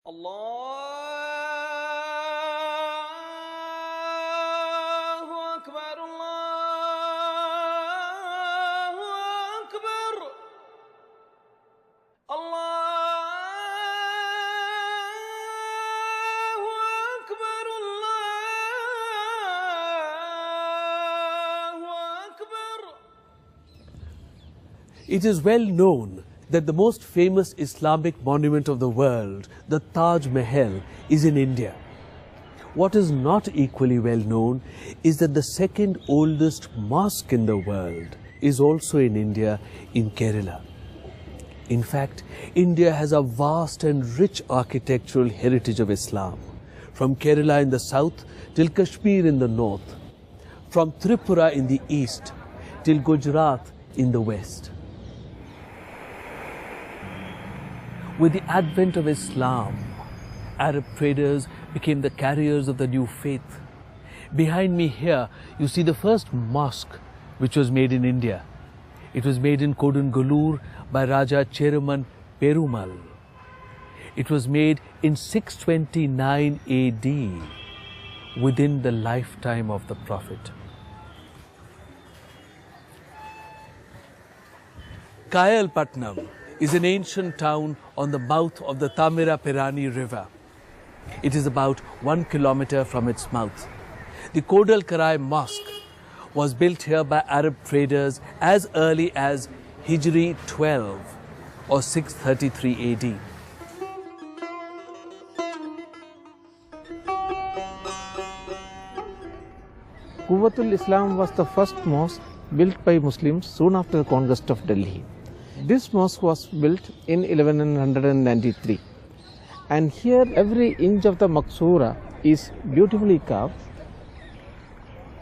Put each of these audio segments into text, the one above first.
Allahu Akbar, Allahu Akbar, Allahu Akbar, Allahu Akbar. It is well known that the most famous Islamic monument of the world, the Taj Mahal, is in India. What is not equally well known is that the second oldest mosque in the world is also in India, in Kerala. In fact, India has a vast and rich architectural heritage of Islam, from Kerala in the south till Kashmir in the north, from Tripura in the east till Gujarat in the west. With the advent of Islam, Arab traders became the carriers of the new faith. Behind me here, you see the first mosque which was made in India. It was made in Kodungallur by Raja Cheruman Perumal. It was made in 629 AD, within the lifetime of the Prophet. Kayalpatnam is an ancient town on the mouth of the Tamiraperani River. It is about 1 kilometer from its mouth. The Kodalkarai Mosque was built here by Arab traders as early as Hijri 12 or 633 AD. Quwwatul Islam was the first mosque built by Muslims soon after the conquest of Delhi. This mosque was built in 1193, and here every inch of the Maksura is beautifully carved.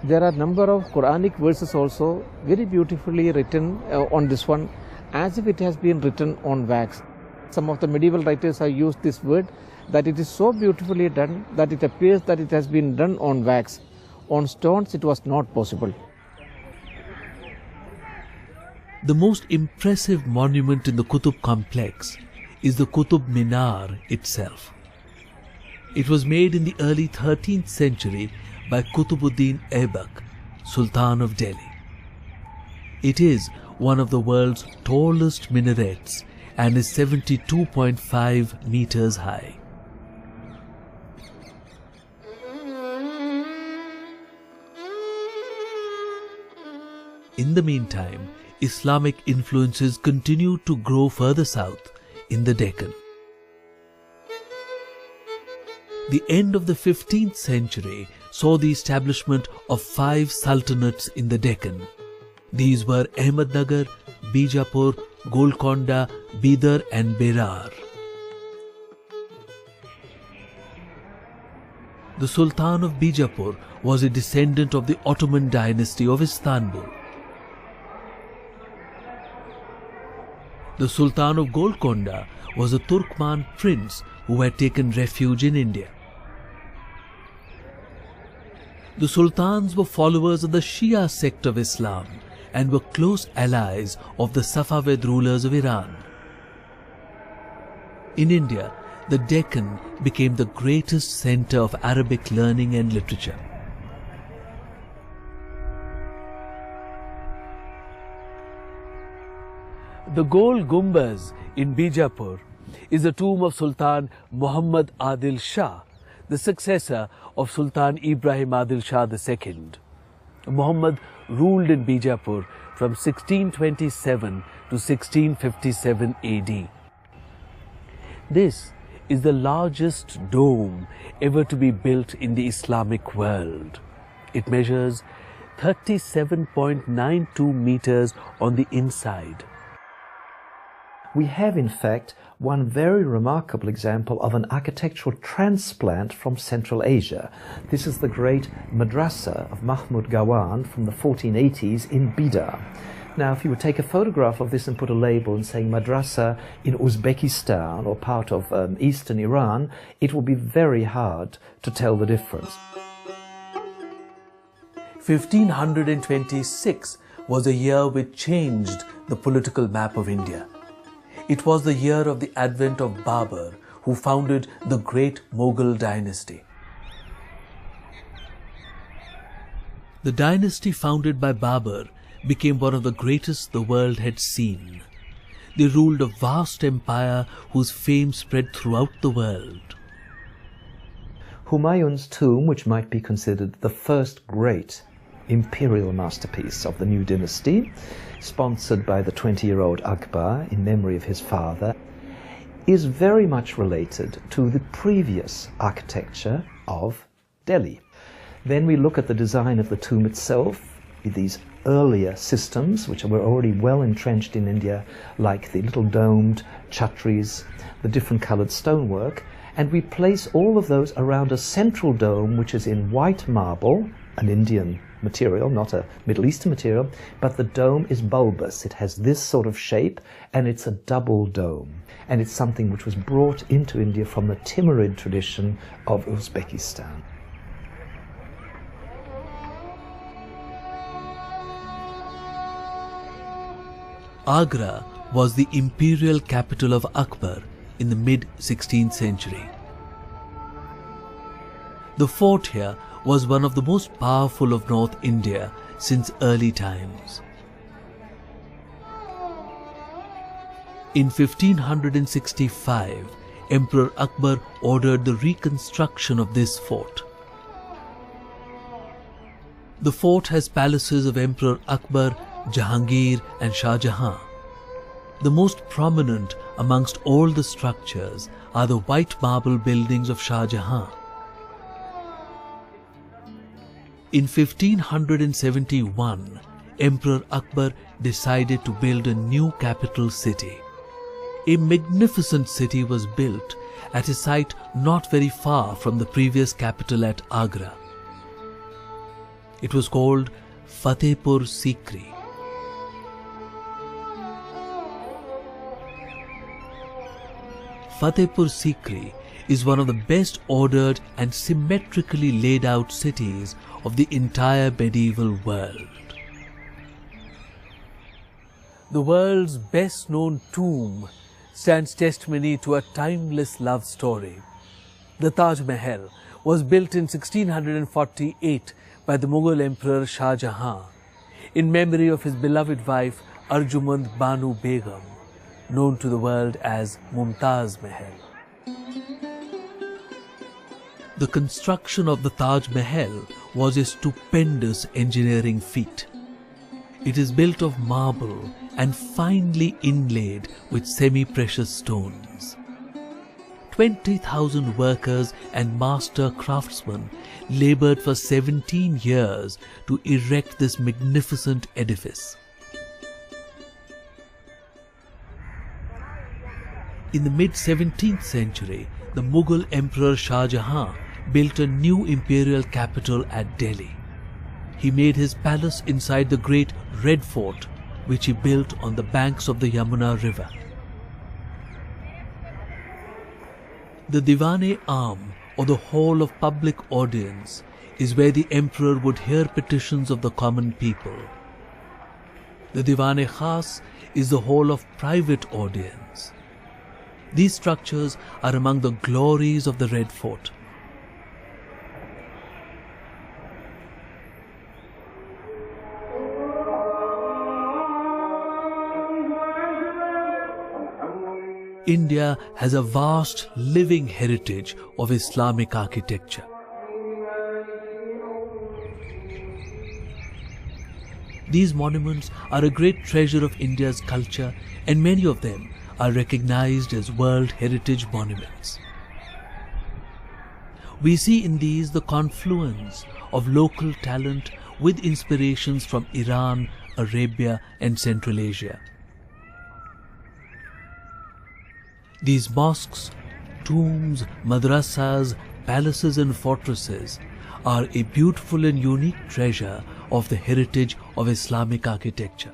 There are number of Quranic verses also very beautifully written on this one, as if it has been written on wax. Some of the medieval writers have used this word, that it is so beautifully done that it appears that it has been done on wax. On stones it was not possible. The most impressive monument in the Qutub complex is the Qutub Minar itself. It was made in the early 13th century by Qutubuddin Aibak, Sultan of Delhi. It is one of the world's tallest minarets and is 72.5 meters high. In the meantime, Islamic influences continued to grow further south in the Deccan. The end of the 15th century saw the establishment of 5 sultanates in the Deccan. These were Ahmednagar, Bijapur, Golconda, Bidar and Berar. The Sultan of Bijapur was a descendant of the Ottoman dynasty of Istanbul. The Sultan of Golconda was a Turkman prince who had taken refuge in India. The sultans were followers of the Shia sect of Islam and were close allies of the Safavid rulers of Iran. In India, the Deccan became the greatest center of Arabic learning and literature. The Gol Gumbaz in Bijapur is the tomb of Sultan Muhammad Adil Shah, the successor of Sultan Ibrahim Adil Shah II. Muhammad ruled in Bijapur from 1627 to 1657 AD. This is the largest dome ever to be built in the Islamic world. It measures 37.92 meters on the inside. We have, in fact, one very remarkable example of an architectural transplant from Central Asia. This is the great madrasa of Mahmud Gawan from the 1480s in Bidar. Now, if you would take a photograph of this and put a label and saying madrasa in Uzbekistan or part of eastern Iran, it will be very hard to tell the difference. 1526 was a year which changed the political map of India. It was the year of the advent of Babur, who founded the great Mughal dynasty. The dynasty founded by Babur became one of the greatest the world had seen. They ruled a vast empire whose fame spread throughout the world. Humayun's tomb, which might be considered the first great imperial masterpiece of the new dynasty, sponsored by the 20-year-old Akbar in memory of his father, is very much related to the previous architecture of Delhi. Then we look at the design of the tomb itself, with these earlier systems, which were already well entrenched in India, like the little domed chhatris, the different coloured stonework, and we place all of those around a central dome, which is in white marble, an Indian material, not a Middle Eastern material, but the dome is bulbous. It has this sort of shape, and it's a double dome. And it's something which was brought into India from the Timurid tradition of Uzbekistan. Agra was the imperial capital of Akbar in the mid-16th century. The fort here was one of the most powerful of North India since early times. In 1565, Emperor Akbar ordered the reconstruction of this fort. The fort has palaces of Emperor Akbar, Jahangir and Shah Jahan. The most prominent amongst all the structures are the white marble buildings of Shah Jahan. In 1571, Emperor Akbar decided to build a new capital city. A magnificent city was built at a site not very far from the previous capital at Agra. It was called Fatehpur Sikri. Fatehpur Sikri is one of the best ordered and symmetrically laid out cities of the entire medieval world. The world's best known tomb stands testimony to a timeless love story. The Taj Mahal was built in 1648 by the Mughal Emperor Shah Jahan in memory of his beloved wife Arjumand Banu Begum, known to the world as Mumtaz Mahal. The construction of the Taj Mahal was a stupendous engineering feat. It is built of marble and finely inlaid with semi-precious stones. 20,000 workers and master craftsmen labored for 17 years to erect this magnificent edifice. In the mid-17th century, the Mughal Emperor Shah Jahan built a new imperial capital at Delhi. He made his palace inside the great Red Fort, which he built on the banks of the Yamuna River. The Diwan-e Aam, or the Hall of Public Audience, is where the emperor would hear petitions of the common people. The Diwan-e Khas is the hall of private audience. These structures are among the glories of the Red Fort. India has a vast living heritage of Islamic architecture. These monuments are a great treasure of India's culture, and many of them are recognized as World Heritage Monuments. We see in these the confluence of local talent with inspirations from Iran, Arabia and Central Asia. These mosques, tombs, madrasas, palaces and fortresses are a beautiful and unique treasure of the heritage of Islamic architecture.